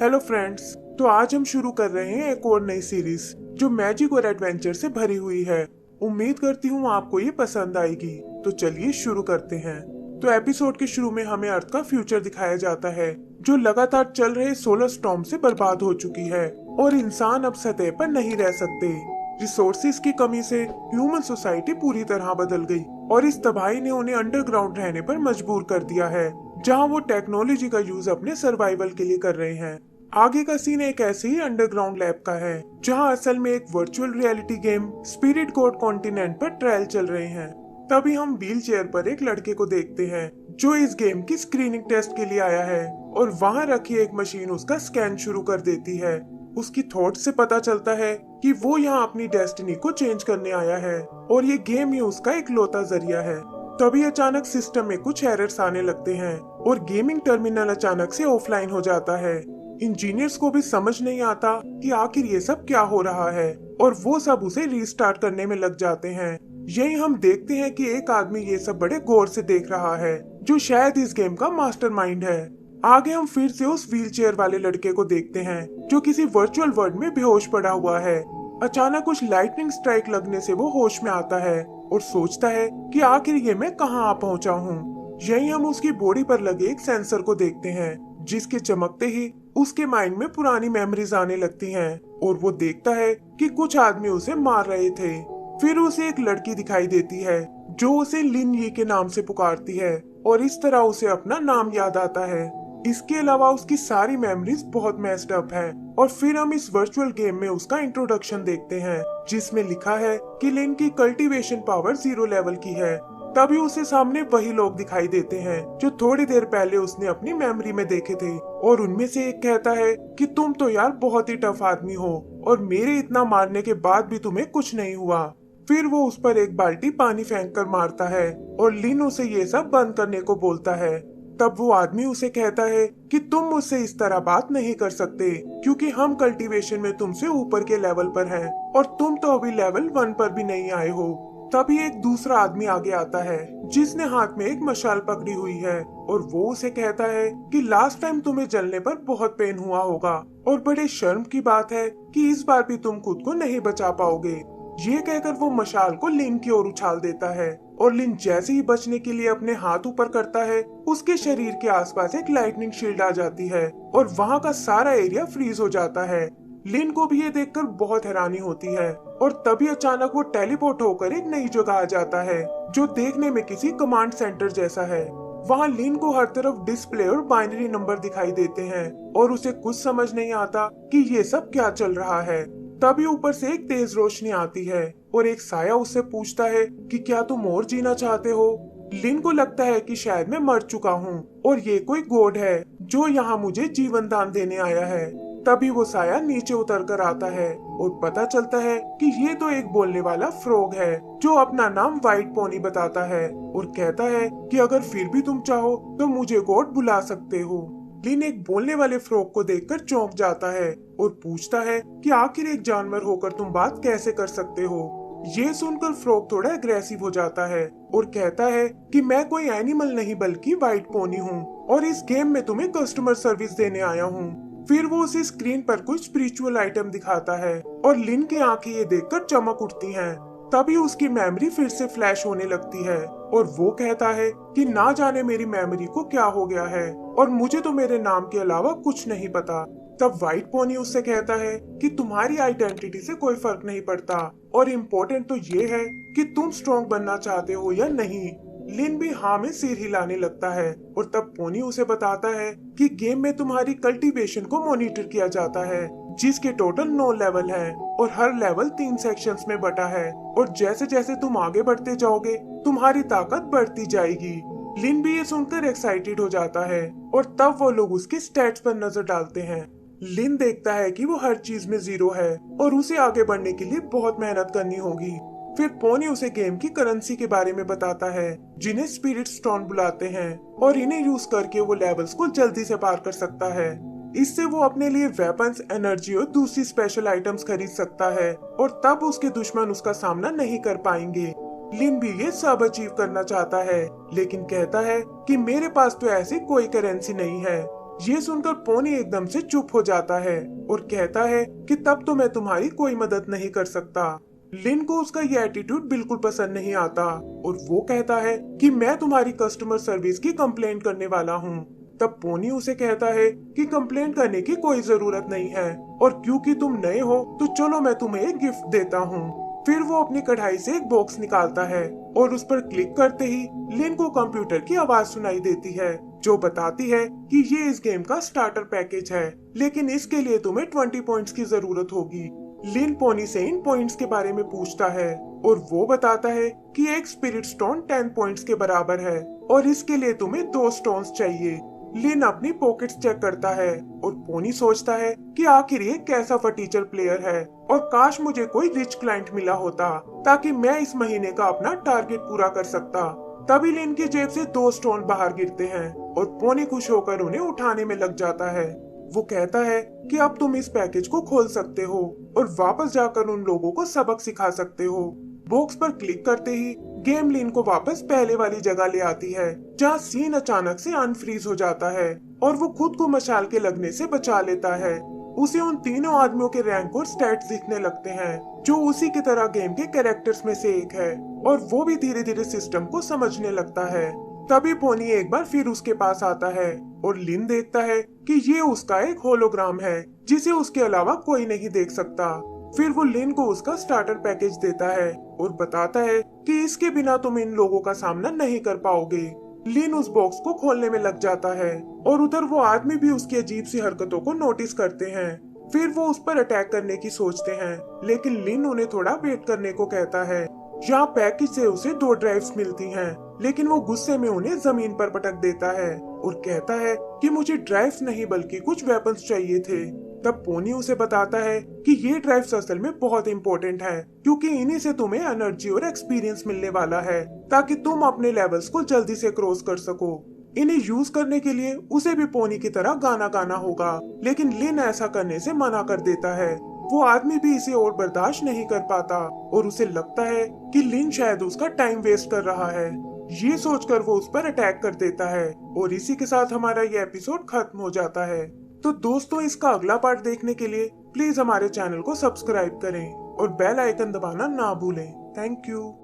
Hello friends. तो आज हम शुरू कर रहे हैं एक और नई सीरीज जो मैजिक और एडवेंचर से भरी हुई है। उम्मीद करती हूँ आपको ये पसंद आएगी। तो चलिए शुरू करते हैं। तो एपिसोड के शुरू में हमें अर्थ का फ्यूचर दिखाया जाता है जो लगातार चल रहे सोलर स्टॉर्म से बर्बाद हो चुकी है और इंसान अब सतह पर नहीं रह सकते। रिसोर्सेज की कमी से ह्यूमन सोसाइटी पूरी तरह बदल गई और इस तबाही ने उन्हें अंडरग्राउंड रहने पर मजबूर कर दिया है, जहां वो टेक्नोलॉजी का यूज अपने सर्वाइवल के लिए कर रहे हैं। आगे का सीन एक ऐसे ही अंडरग्राउंड लैब का है जहां असल में एक virtual reality game spirit code continent पर ट्रायल चल रहे हैं। तभी हम व्हील चेयर पर एक लड़के को देखते हैं जो इस गेम की स्क्रीनिंग टेस्ट के लिए आया है और वहां रखी एक मशीन उसका स्कैन शुरू कर देती है। उसकी थॉट से पता चलता है कि वो यहाँ अपनी डेस्टिनी को चेंज करने आया है और ये गेम ही उसका इकलौता जरिया है। तभी अचानक सिस्टम में कुछ एरर्स आने लगते हैं और गेमिंग टर्मिनल अचानक से ऑफलाइन हो जाता है। इंजीनियर्स को भी समझ नहीं आता कि आखिर ये सब क्या हो रहा है और वो सब उसे रीस्टार्ट करने में लग जाते हैं। यही हम देखते हैं कि एक आदमी ये सब बड़े गौर से देख रहा है जो शायद इस गेम का मास्टरमाइंड है। आगे हम फिर से उस व्हीलचेयर वाले लड़के को देखते हैं जो किसी वर्चुअल वर्ल्ड में बेहोश पड़ा हुआ है। अचानक कुछ लाइटनिंग स्ट्राइक लगने से वो होश में आता है और सोचता है कि आखिर ये मैं कहाँ आ पहुँचा हूँ। यही हम उसकी बॉडी पर लगे एक सेंसर को देखते हैं जिसके चमकते ही उसके माइंड में पुरानी मेमोरीज आने लगती हैं और वो देखता है कि कुछ आदमी उसे मार रहे थे। फिर उसे एक लड़की दिखाई देती है जो उसे लिन यी के नाम से पुकारती है और इस तरह उसे अपना नाम याद आता है। इसके अलावा उसकी सारी मेमोरीज बहुत मेस्ड अप है और फिर हम इस वर्चुअल गेम में उसका इंट्रोडक्शन देखते हैं जिसमें लिखा है कि लिन की कल्टीवेशन पावर 0 लेवल की है। तभी उसे सामने वही लोग दिखाई देते हैं जो थोड़ी देर पहले उसने अपनी मेमोरी में देखे थे और उनमें से एक कहता है कि तुम तो यार बहुत ही टफ आदमी हो और मेरे इतना मारने के बाद भी तुम्हें कुछ नहीं हुआ। फिर वो उस पर एक बाल्टी पानी फेंक कर मारता है और लिन उसे ये सब बंद करने को बोलता है। तब वो आदमी उसे कहता है कि तुम मुझसे इस तरह बात नहीं कर सकते क्योंकि हम कल्टीवेशन में तुमसे ऊपर के लेवल पर हैं और तुम तो अभी लेवल 1 पर भी नहीं आए हो। तभी एक दूसरा आदमी आगे आता है जिसने हाथ में एक मशाल पकड़ी हुई है और वो उसे कहता है कि लास्ट टाइम तुम्हें जलने पर बहुत पेन हुआ होगा और बड़े शर्म की बात है कि इस बार भी तुम खुद को नहीं बचा पाओगे। ये कहकर वो मशाल को लिन की ओर उछाल देता है और लिन जैसे ही बचने के लिए अपने हाथ ऊपर करता है उसके शरीर के आसपास एक लाइटनिंग शील्ड आ जाती है और वहाँ का सारा एरिया फ्रीज हो जाता है। लिन को भी ये देखकर बहुत हैरानी होती है और तभी अचानक वो टेलीपोर्ट होकर एक नई जगह आ जाता है जो देखने में किसी कमांड सेंटर जैसा है। वहाँ लिन को हर तरफ डिस्प्ले और बाइनरी नंबर दिखाई देते हैं और उसे कुछ समझ नहीं आता कि ये सब क्या चल रहा है। तभी ऊपर से एक तेज रोशनी आती है और एक साया उससे पूछता है कि क्या तुम और जीना चाहते हो। लिन को लगता है कि शायद मैं मर चुका हूँ और ये कोई गॉड है जो यहाँ मुझे जीवन दान देने आया है। तभी वो साया नीचे उतर कर आता है और पता चलता है कि ये तो एक बोलने वाला फ्रॉग है जो अपना नाम व्हाइट पोनी बताता है और कहता है कि अगर फिर भी तुम चाहो तो मुझे गॉड बुला सकते हो। लिन एक बोलने वाले फ्रॉग को देखकर चौंक जाता है और पूछता है कि आखिर एक जानवर होकर तुम बात कैसे कर सकते हो। ये सुनकर फ्रॉग थोड़ा अग्रेसिव हो जाता है और कहता है कि मैं कोई एनिमल नहीं बल्कि व्हाइट पोनी हूँ और इस गेम में तुम्हें कस्टमर सर्विस देने आया हूँ। फिर वो उसे स्क्रीन पर कुछ स्पिरिचुअल आइटम दिखाता है और लिन की आंखें ये देखकर चमक उठती हैं। तभी उसकी मेमोरी फिर से फ्लैश होने लगती है और वो कहता है कि ना जाने मेरी मेमोरी को क्या हो गया है और मुझे तो मेरे नाम के अलावा कुछ नहीं पता। तब व्हाइट पोनी उससे कहता है कि तुम्हारी आइडेंटिटी से कोई फर्क नहीं पड़ता और इम्पोर्टेंट तो ये है कि तुम स्ट्रॉन्ग बनना चाहते हो या नहीं। लिन भी हाँ में सिर हिलाने लगता है और तब पोनी उसे बताता है कि गेम में तुम्हारी कल्टीवेशन को मॉनिटर किया जाता है जिसके टोटल 9 लेवल हैं और हर लेवल 3 सेक्शंस में बटा है और जैसे जैसे तुम आगे बढ़ते जाओगे तुम्हारी ताकत बढ़ती जाएगी। लिन भी ये सुनकर एक्साइटेड हो जाता है और तब वो लोग उसके स्टैट्स पर नजर डालते हैं। लिन देखता है कि वो हर चीज में 0 है और उसे आगे बढ़ने के लिए बहुत मेहनत करनी होगी। फिर पोनी उसे गेम की करेंसी के बारे में बताता है जिन्हें स्पिरिट स्टोन बुलाते हैं और इन्हें यूज करके वो लेवल्स को जल्दी से पार कर सकता है। इससे वो अपने लिए वेपन्स, एनर्जी और दूसरी स्पेशल आइटम्स खरीद सकता है और तब उसके दुश्मन उसका सामना नहीं कर पाएंगे। लिन भी ये सब अचीव करना चाहता है लेकिन कहता है कि मेरे पास तो ऐसी कोई करेंसी नहीं है। ये सुनकर पोनी एकदम से चुप हो जाता है और कहता है कि तब तो मैं तुम्हारी कोई मदद नहीं कर सकता। लिन को उसका ये एटीट्यूड बिल्कुल पसंद नहीं आता और वो कहता है कि मैं तुम्हारी कस्टमर सर्विस की कंप्लेंट करने वाला हूँ। तब पोनी उसे कहता है कि कंप्लेंट करने की कोई जरूरत नहीं है और क्योंकि तुम नए हो तो चलो मैं तुम्हें एक गिफ्ट देता हूँ। फिर वो अपनी कढ़ाई से एक बॉक्स निकालता है और उस पर क्लिक करते ही लिन को कंप्यूटर की आवाज सुनाई देती है जो बताती है कि ये इस गेम का स्टार्टर पैकेज है, लेकिन इसके लिए तुम्हें 20 पॉइंट्स की जरूरत होगी। लिन पोनी से इन पॉइंट्स के बारे में पूछता है और वो बताता है कि एक स्पिरिट स्टोन 10 पॉइंट्स के बराबर है और इसके लिए तुम्हें 2 स्टोन्स चाहिए। लिन अपनी पॉकेट्स चेक करता है और पोनी सोचता है कि आखिर ये कैसा फटीचर प्लेयर है और काश मुझे कोई रिच क्लाइंट मिला होता ताकि मैं इस महीने का अपना टारगेट पूरा कर सकता। तभी लिन की जेब से 2 स्टोन बाहर गिरते हैं और पोनी खुश होकर उन्हें उठाने में लग जाता है। वो कहता है कि अब तुम इस पैकेज को खोल सकते हो और वापस जाकर उन लोगों को सबक सिखा सकते हो। बॉक्स पर क्लिक करते ही गेम लिन को वापस पहले वाली जगह ले आती है जहाँ सीन अचानक से अनफ्रीज हो जाता है और वो खुद को मशाल के लगने से बचा लेता है। उसे उन तीनों आदमियों के रैंक और स्टैट्स दिखने लगते हैं जो उसी की तरह गेम के कैरेक्टर्स में से एक है और वो भी धीरे धीरे सिस्टम को समझने लगता है। तभी पोनी एक बार फिर उसके पास आता है और लिन देखता है कि ये उसका एक होलोग्राम है जिसे उसके अलावा कोई नहीं देख सकता। फिर वो लिन को उसका स्टार्टर पैकेज देता है और बताता है कि इसके बिना तुम इन लोगों का सामना नहीं कर पाओगे। लिन उस बॉक्स को खोलने में लग जाता है और उधर वो आदमी भी उसकी अजीब सी हरकतों को नोटिस करते हैं। फिर वो उस पर अटैक करने की सोचते हैं, लेकिन लिन उन्हें थोड़ा वेट करने को कहता है। यहाँ पैकेज से उसे 2 ड्राइव्स मिलती हैं, लेकिन वो गुस्से में उन्हें जमीन पर पटक देता है और कहता है कि मुझे ड्राइव्स नहीं बल्कि कुछ वेपन्स चाहिए थे। तब पोनी उसे बताता है कि ये ड्राइव्स असल में बहुत इंपॉर्टेंट है क्योंकि इन्हीं से तुम्हें एनर्जी और एक्सपीरियंस मिलने वाला है ताकि तुम अपने लेवल्स को जल्दी से क्रॉस कर सको। इन्हें यूज करने के लिए उसे भी पोनी की तरह गाना गाना होगा, लेकिन लिन ऐसा करने से मना कर देता है। वो आदमी भी इसे और बर्दाश्त नहीं कर पाता और उसे लगता है कि लिन शायद उसका टाइम वेस्ट कर रहा है। ये सोचकर वो उस पर अटैक कर देता है और इसी के साथ हमारा ये एपिसोड खत्म हो जाता है। तो दोस्तों, इसका अगला पार्ट देखने के लिए प्लीज हमारे चैनल को सब्सक्राइब करें और बेल आइकन दबाना ना भूलें। Thank you.